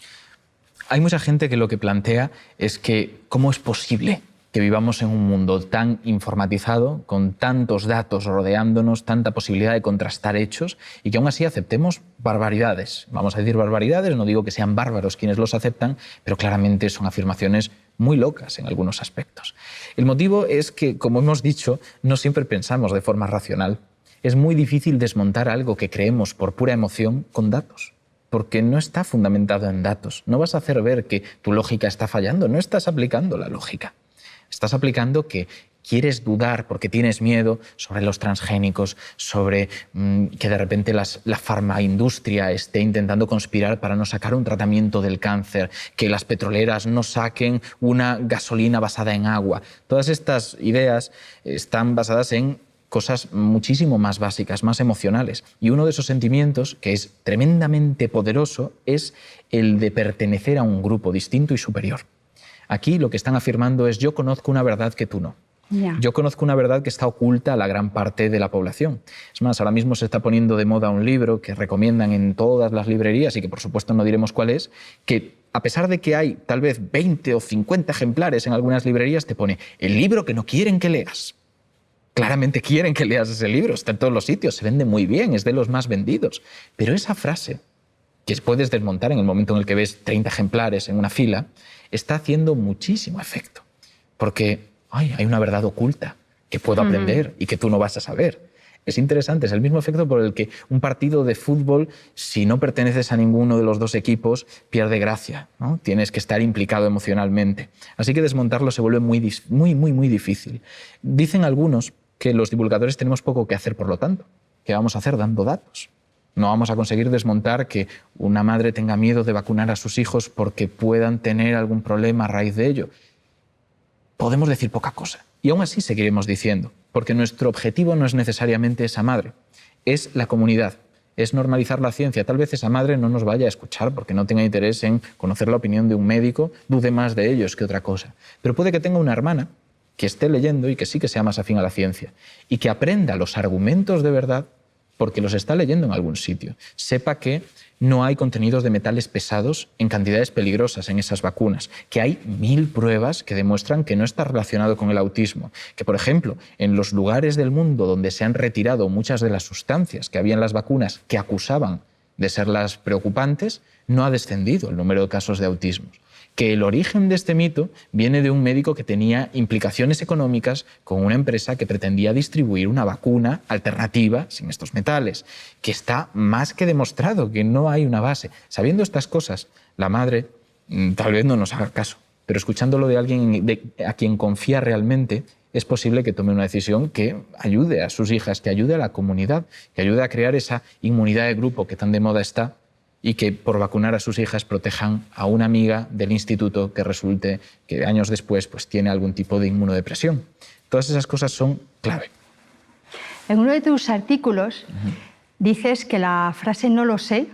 Hay mucha gente que lo que plantea es que ¿cómo es posible que vivamos en un mundo tan informatizado, con tantos datos rodeándonos, tanta posibilidad de contrastar hechos y que aún así aceptemos barbaridades. Vamos a decir barbaridades, no digo que sean bárbaros quienes los aceptan, pero claramente son afirmaciones muy locas en algunos aspectos. El motivo es que, como hemos dicho, no siempre pensamos de forma racional. Es muy difícil desmontar algo que creemos por pura emoción con datos, porque no está fundamentado en datos. No vas a hacer ver que tu lógica está fallando, no estás aplicando la lógica. Estás aplicando que quieres dudar porque tienes miedo sobre los transgénicos, sobre que de repente la farmaindustria esté intentando conspirar para no sacar un tratamiento del cáncer, que las petroleras no saquen una gasolina basada en agua. Todas estas ideas están basadas en cosas muchísimo más básicas, más emocionales. Y uno de esos sentimientos, que es tremendamente poderoso, es el de pertenecer a un grupo distinto y superior. Aquí lo que están afirmando es: yo conozco una verdad que tú no. Yeah. Yo conozco una verdad que está oculta a la gran parte de la población. Es más, ahora mismo se está poniendo de moda un libro que recomiendan en todas las librerías y que por supuesto no diremos cuál es, que a pesar de que hay tal vez 20 o 50 ejemplares en algunas librerías, te pone el libro que no quieren que leas. Claramente quieren que leas ese libro, está en todos los sitios, se vende muy bien, es de los más vendidos. Pero esa frase, que puedes desmontar en el momento en el que ves 30 ejemplares en una fila, está haciendo muchísimo efecto. Porque hay una verdad oculta que puedo aprender y que tú no vas a saber. Es interesante, es el mismo efecto por el que un partido de fútbol, si no perteneces a ninguno de los dos equipos, pierde gracia, ¿no? Tienes que estar implicado emocionalmente. Así que desmontarlo se vuelve muy difícil. Dicen algunos que los divulgadores tenemos poco que hacer, por lo tanto. ¿Qué vamos a hacer dando datos? No vamos a conseguir desmontar que una madre tenga miedo de vacunar a sus hijos porque puedan tener algún problema a raíz de ello. Podemos decir poca cosa. Y aún así seguiremos diciendo, porque nuestro objetivo no es necesariamente esa madre, es la comunidad, es normalizar la ciencia. Tal vez esa madre no nos vaya a escuchar porque no tenga interés en conocer la opinión de un médico, dude más de ellos que otra cosa. Pero puede que tenga una hermana que esté leyendo y que sí que sea más afín a la ciencia y que aprenda los argumentos de verdad porque los está leyendo en algún sitio. Sepa que no hay contenidos de metales pesados en cantidades peligrosas en esas vacunas, que hay 1000 pruebas que demuestran que no está relacionado con el autismo, que, por ejemplo, en los lugares del mundo donde se han retirado muchas de las sustancias que había en las vacunas que acusaban de ser las preocupantes, no ha descendido el número de casos de autismo. Que el origen de este mito viene de un médico que tenía implicaciones económicas con una empresa que pretendía distribuir una vacuna alternativa sin estos metales, que está más que demostrado que no hay una base. Sabiendo estas cosas, la madre tal vez no nos haga caso, pero escuchándolo de alguien a quien confía realmente, es posible que tome una decisión que ayude a sus hijas, que ayude a la comunidad, que ayude a crear esa inmunidad de grupo que tan de moda está, y que por vacunar a sus hijas protejan a una amiga del instituto que resulte que años después pues, tiene algún tipo de inmunodepresión. Todas esas cosas son clave. En uno de tus artículos dices que la frase "no lo sé"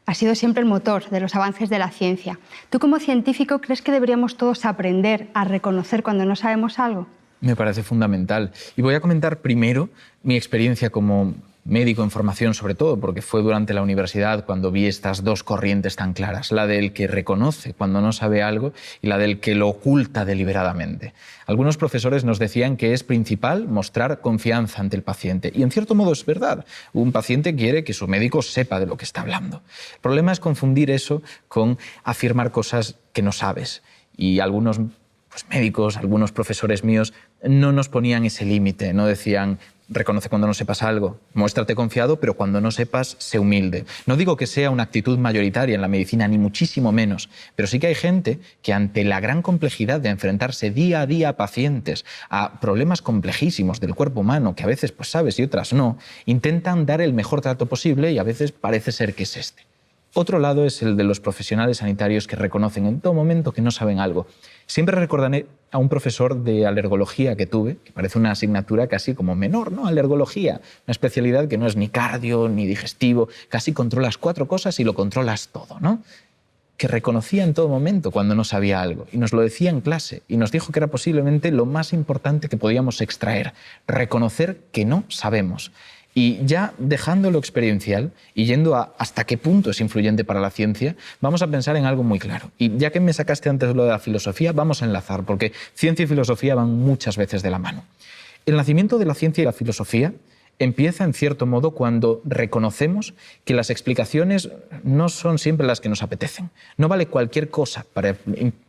ha sido siempre el motor de los avances de la ciencia. ¿Tú como científico crees que deberíamos todos aprender a reconocer cuando no sabemos algo? Me parece fundamental. Y voy a comentar primero mi experiencia como médico en formación, sobre todo, porque fue durante la universidad cuando vi estas dos corrientes tan claras, la del que reconoce cuando no sabe algo y la del que lo oculta deliberadamente. Algunos profesores nos decían que es principal mostrar confianza ante el paciente, y en cierto modo es verdad. Un paciente quiere que su médico sepa de lo que está hablando. El problema es confundir eso con afirmar cosas que no sabes, y algunos médicos, algunos profesores míos no nos ponían ese límite, no decían: reconoce cuando no sepas algo, muéstrate confiado, pero cuando no sepas, sé humilde. No digo que sea una actitud mayoritaria en la medicina, ni muchísimo menos, pero sí que hay gente que ante la gran complejidad de enfrentarse día a día a pacientes, a problemas complejísimos del cuerpo humano, que a veces pues sabes y otras no, intentan dar el mejor trato posible y a veces parece ser que es este. Otro lado es el de los profesionales sanitarios que reconocen en todo momento que no saben algo. Siempre recordaré a un profesor de alergología que tuve, que parece una asignatura casi como menor, ¿no? Alergología, una especialidad que no es ni cardio ni digestivo, casi controlas 4 cosas y lo controlas todo, ¿no? Que reconocía en todo momento cuando no sabía algo y nos lo decía en clase y nos dijo que era posiblemente lo más importante que podíamos extraer, reconocer que no sabemos. Y ya dejando lo experiencial y yendo a hasta qué punto es influyente para la ciencia, vamos a pensar en algo muy claro. Y ya que me sacaste antes lo de la filosofía, vamos a enlazar, porque ciencia y filosofía van muchas veces de la mano. El nacimiento de la ciencia y la filosofía empieza, en cierto modo, cuando reconocemos que las explicaciones no son siempre las que nos apetecen. No vale cualquier cosa para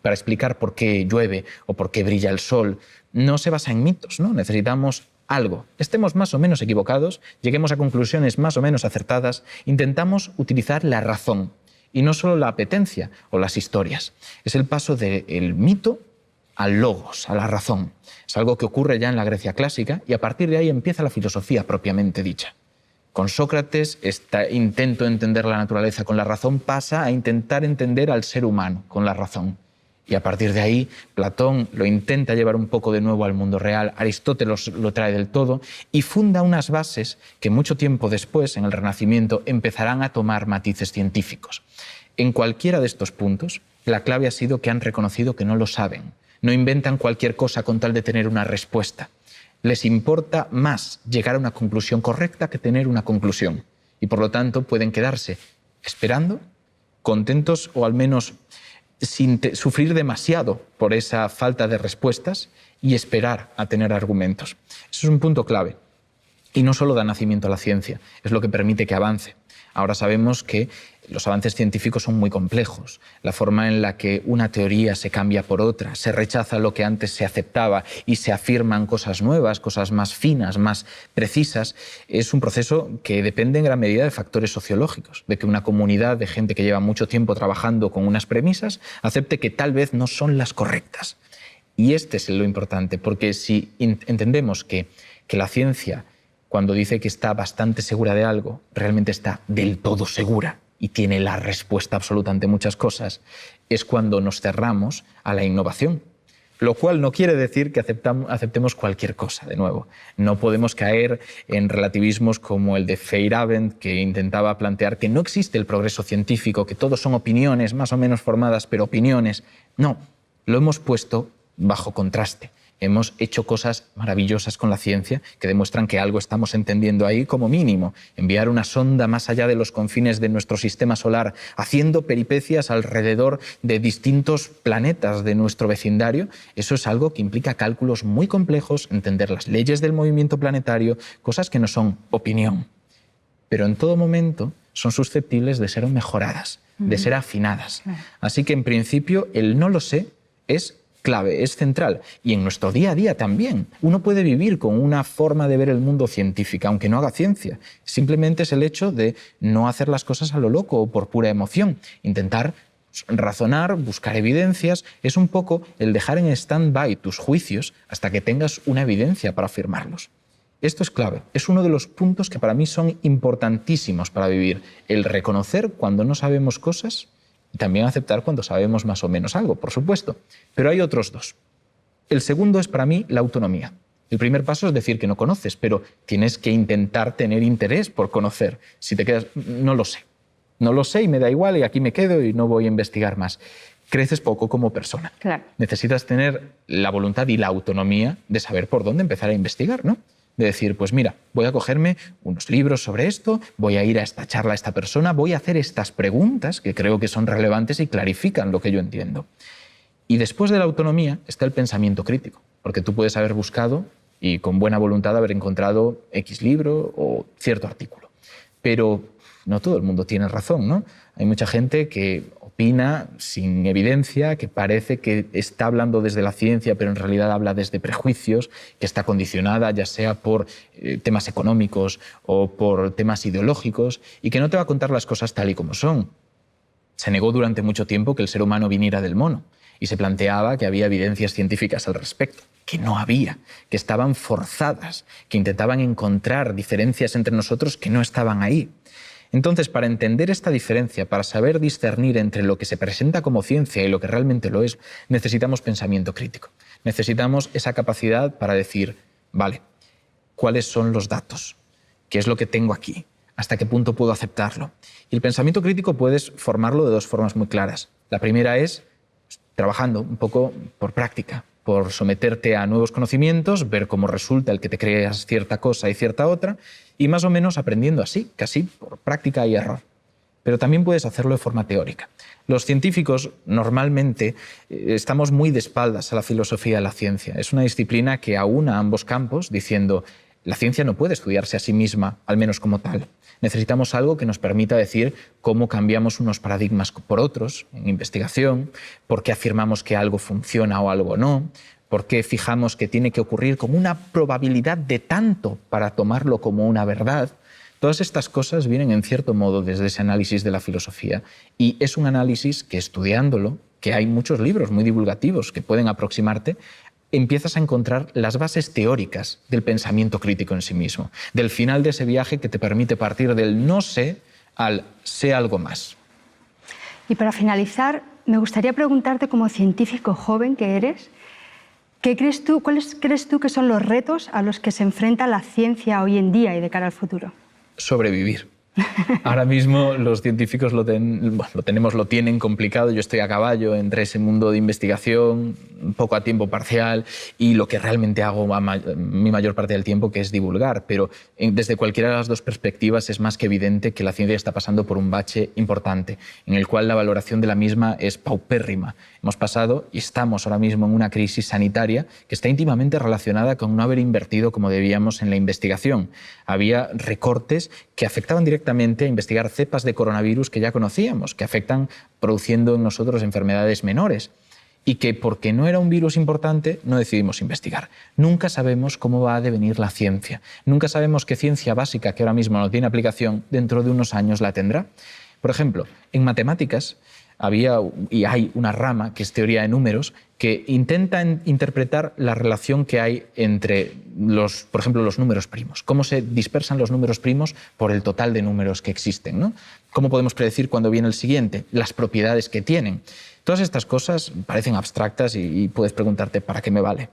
explicar por qué llueve o por qué brilla el sol. No se basa en mitos, ¿no? Necesitamos algo. Estemos más o menos equivocados, lleguemos a conclusiones más o menos acertadas, intentamos utilizar la razón y no solo la apetencia o las historias. Es el paso del mito al logos, a la razón. Es algo que ocurre ya en la Grecia clásica y a partir de ahí empieza la filosofía propiamente dicha. Con Sócrates, este intento de entender la naturaleza con la razón pasa a intentar entender al ser humano con la razón. Y a partir de ahí, Platón lo intenta llevar un poco de nuevo al mundo real, Aristóteles lo trae del todo y funda unas bases que mucho tiempo después, en el Renacimiento, empezarán a tomar matices científicos. En cualquiera de estos puntos, la clave ha sido que han reconocido que no lo saben. No inventan cualquier cosa con tal de tener una respuesta. Les importa más llegar a una conclusión correcta que tener una conclusión. Y por lo tanto pueden quedarse esperando, contentos o al menos sin sufrir demasiado por esa falta de respuestas y esperar a tener argumentos. Eso es un punto clave. Y no solo da nacimiento a la ciencia, es lo que permite que avance. Ahora sabemos que los avances científicos son muy complejos. La forma en la que una teoría se cambia por otra, se rechaza lo que antes se aceptaba y se afirman cosas nuevas, cosas más finas, más precisas, es un proceso que depende en gran medida de factores sociológicos, de que una comunidad de gente que lleva mucho tiempo trabajando con unas premisas acepte que tal vez no son las correctas. Y este es lo importante, porque si entendemos que la ciencia, cuando dice que está bastante segura de algo, realmente está del todo segura y tiene la respuesta absoluta ante muchas cosas, es cuando nos cerramos a la innovación. Lo cual no quiere decir que aceptemos cualquier cosa, de nuevo. No podemos caer en relativismos como el de Feyerabend, que intentaba plantear que no existe el progreso científico, que todos son opiniones más o menos formadas, pero opiniones. No, lo hemos puesto bajo contraste. Hemos hecho cosas maravillosas con la ciencia que demuestran que algo estamos entendiendo ahí como mínimo. Enviar una sonda más allá de los confines de nuestro sistema solar, haciendo peripecias alrededor de distintos planetas de nuestro vecindario, eso es algo que implica cálculos muy complejos, entender las leyes del movimiento planetario, cosas que no son opinión. Pero en todo momento son susceptibles de ser mejoradas, de ser afinadas. Así que en principio el no lo sé es clave, es central. Y en nuestro día a día también. Uno puede vivir con una forma de ver el mundo científica, aunque no haga ciencia. Simplemente es el hecho de no hacer las cosas a lo loco o por pura emoción. Intentar razonar, buscar evidencias. Es un poco el dejar en stand-by tus juicios hasta que tengas una evidencia para afirmarlos. Esto es clave. Es uno de los puntos que para mí son importantísimos para vivir. El reconocer cuando no sabemos cosas y también aceptar cuando sabemos más o menos algo, por supuesto. Pero hay otros dos. El segundo es para mí la autonomía. El primer paso es decir que no conoces, pero tienes que intentar tener interés por conocer. Si te quedas, no lo sé. No lo sé y me da igual y aquí me quedo y no voy a investigar más. Creces poco como persona. Claro. Necesitas tener la voluntad y la autonomía de saber por dónde empezar a investigar, ¿no? De decir, pues mira, voy a cogerme unos libros sobre esto, voy a ir a esta charla a esta persona, voy a hacer estas preguntas que creo que son relevantes y clarifican lo que yo entiendo. Y después de la autonomía está el pensamiento crítico, porque tú puedes haber buscado y con buena voluntad haber encontrado X libro o cierto artículo. Pero no todo el mundo tiene razón, ¿no? Hay mucha gente que opina sin evidencia, que parece que está hablando desde la ciencia, pero en realidad habla desde prejuicios, que está condicionada ya sea por temas económicos o por temas ideológicos, y que no te va a contar las cosas tal y como son. Se negó durante mucho tiempo que el ser humano viniera del mono, y se planteaba que había evidencias científicas al respecto, que no había, que estaban forzadas, que intentaban encontrar diferencias entre nosotros que no estaban ahí. Entonces, para entender esta diferencia, para saber discernir entre lo que se presenta como ciencia y lo que realmente lo es, necesitamos pensamiento crítico. Necesitamos esa capacidad para decir, vale, ¿cuáles son los datos? ¿Qué es lo que tengo aquí? ¿Hasta qué punto puedo aceptarlo? Y el pensamiento crítico puedes formarlo de dos formas muy claras. La primera es trabajando un poco por práctica, por someterte a nuevos conocimientos, ver cómo resulta el que te creas cierta cosa y cierta otra, y más o menos aprendiendo así, casi por práctica y error. Pero también puedes hacerlo de forma teórica. Los científicos normalmente estamos muy de espaldas a la filosofía de la ciencia. Es una disciplina que aúna ambos campos diciendo la ciencia no puede estudiarse a sí misma, al menos como tal. Necesitamos algo que nos permita decir cómo cambiamos unos paradigmas por otros en investigación, por qué afirmamos que algo funciona o algo no, por qué fijamos que tiene que ocurrir con una probabilidad de tanto para tomarlo como una verdad. Todas estas cosas vienen en cierto modo desde ese análisis de la filosofía y es un análisis que estudiándolo, que hay muchos libros muy divulgativos que pueden aproximarte, empiezas a encontrar las bases teóricas del pensamiento crítico en sí mismo, del final de ese viaje que te permite partir del no sé al sé algo más. Y para finalizar, me gustaría preguntarte como científico joven que eres, ¿cuáles crees tú que son los retos a los que se enfrenta la ciencia hoy en día y de cara al futuro? Sobrevivir. Ahora mismo los científicos lo tienen complicado. Yo estoy a caballo entre ese mundo de investigación, un poco a tiempo parcial, y lo que realmente hago mi mayor parte del tiempo, que es divulgar. Pero desde cualquiera de las dos perspectivas es más que evidente que la ciencia está pasando por un bache importante, en el cual la valoración de la misma es paupérrima. Hemos pasado y estamos ahora mismo en una crisis sanitaria que está íntimamente relacionada con no haber invertido como debíamos en la investigación. Había recortes que afectaban directamente a investigar cepas de coronavirus que ya conocíamos, que afectan produciendo en nosotros enfermedades menores y que porque no era un virus importante no decidimos investigar. Nunca sabemos cómo va a devenir la ciencia. Nunca sabemos qué ciencia básica que ahora mismo no tiene aplicación dentro de unos años la tendrá. Por ejemplo, en matemáticas había y hay una rama que es teoría de números que intenta interpretar la relación que hay entre, por ejemplo, los números primos. Cómo se dispersan los números primos por el total de números que existen, ¿no? Cómo podemos predecir cuándo viene el siguiente, las propiedades que tienen. Todas estas cosas parecen abstractas y puedes preguntarte ¿para qué me vale?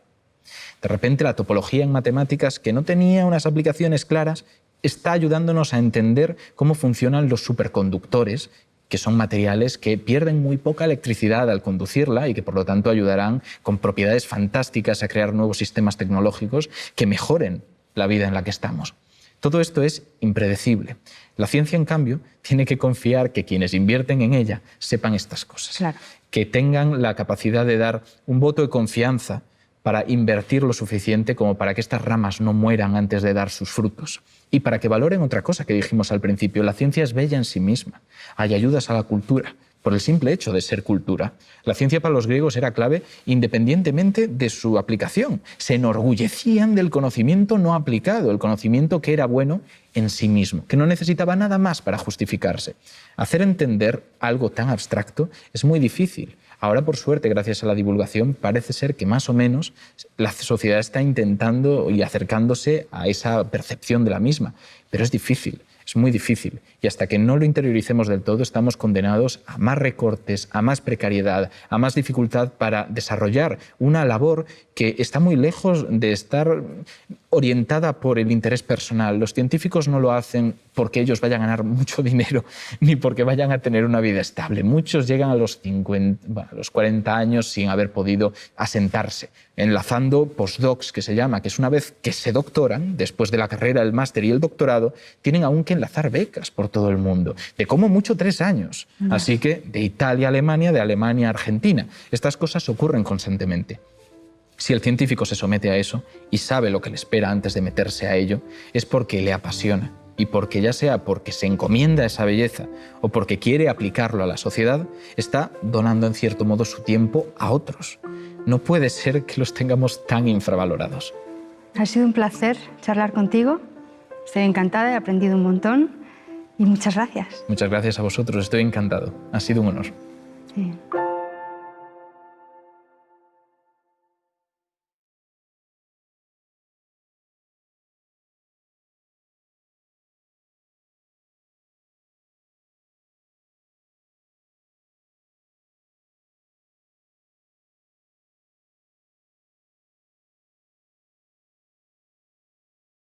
De repente la topología en matemáticas, que no tenía unas aplicaciones claras, está ayudándonos a entender cómo funcionan los superconductores, que son materiales que pierden muy poca electricidad al conducirla y que por lo tanto ayudarán con propiedades fantásticas a crear nuevos sistemas tecnológicos que mejoren la vida en la que estamos. Todo esto es impredecible. La ciencia, en cambio, tiene que confiar que quienes invierten en ella sepan estas cosas, claro, que tengan la capacidad de dar un voto de confianza para invertir lo suficiente como para que estas ramas no mueran antes de dar sus frutos. Y para que valoren otra cosa que dijimos al principio, la ciencia es bella en sí misma. Hay ayudas a la cultura, por el simple hecho de ser cultura. La ciencia para los griegos era clave independientemente de su aplicación. Se enorgullecían del conocimiento no aplicado, el conocimiento que era bueno en sí mismo, que no necesitaba nada más para justificarse. Hacer entender algo tan abstracto es muy difícil. Ahora, por suerte, gracias a la divulgación, parece ser que más o menos la sociedad está intentando y acercándose a esa percepción de la misma. Pero es difícil, es muy difícil. Y hasta que no lo interioricemos del todo, estamos condenados a más recortes, a más precariedad, a más dificultad para desarrollar una labor que está muy lejos de estar orientada por el interés personal. Los científicos no lo hacen porque ellos vayan a ganar mucho dinero ni porque vayan a tener una vida estable. Muchos llegan a los 40 años sin haber podido asentarse, enlazando postdocs, que se llama, que es una vez que se doctoran, después de la carrera, el máster y el doctorado, tienen aún que enlazar becas por todo el mundo, de como mucho 3 años. Así que de Italia a Alemania, de Alemania a Argentina. Estas cosas ocurren constantemente. Si el científico se somete a eso y sabe lo que le espera antes de meterse a ello, es porque le apasiona y porque, ya sea porque se encomienda a esa belleza o porque quiere aplicarlo a la sociedad, está donando en cierto modo su tiempo a otros. No puede ser que los tengamos tan infravalorados. Ha sido un placer charlar contigo. Estoy encantada, he aprendido un montón y muchas gracias. Muchas gracias a vosotros, estoy encantado. Ha sido un honor. Sí.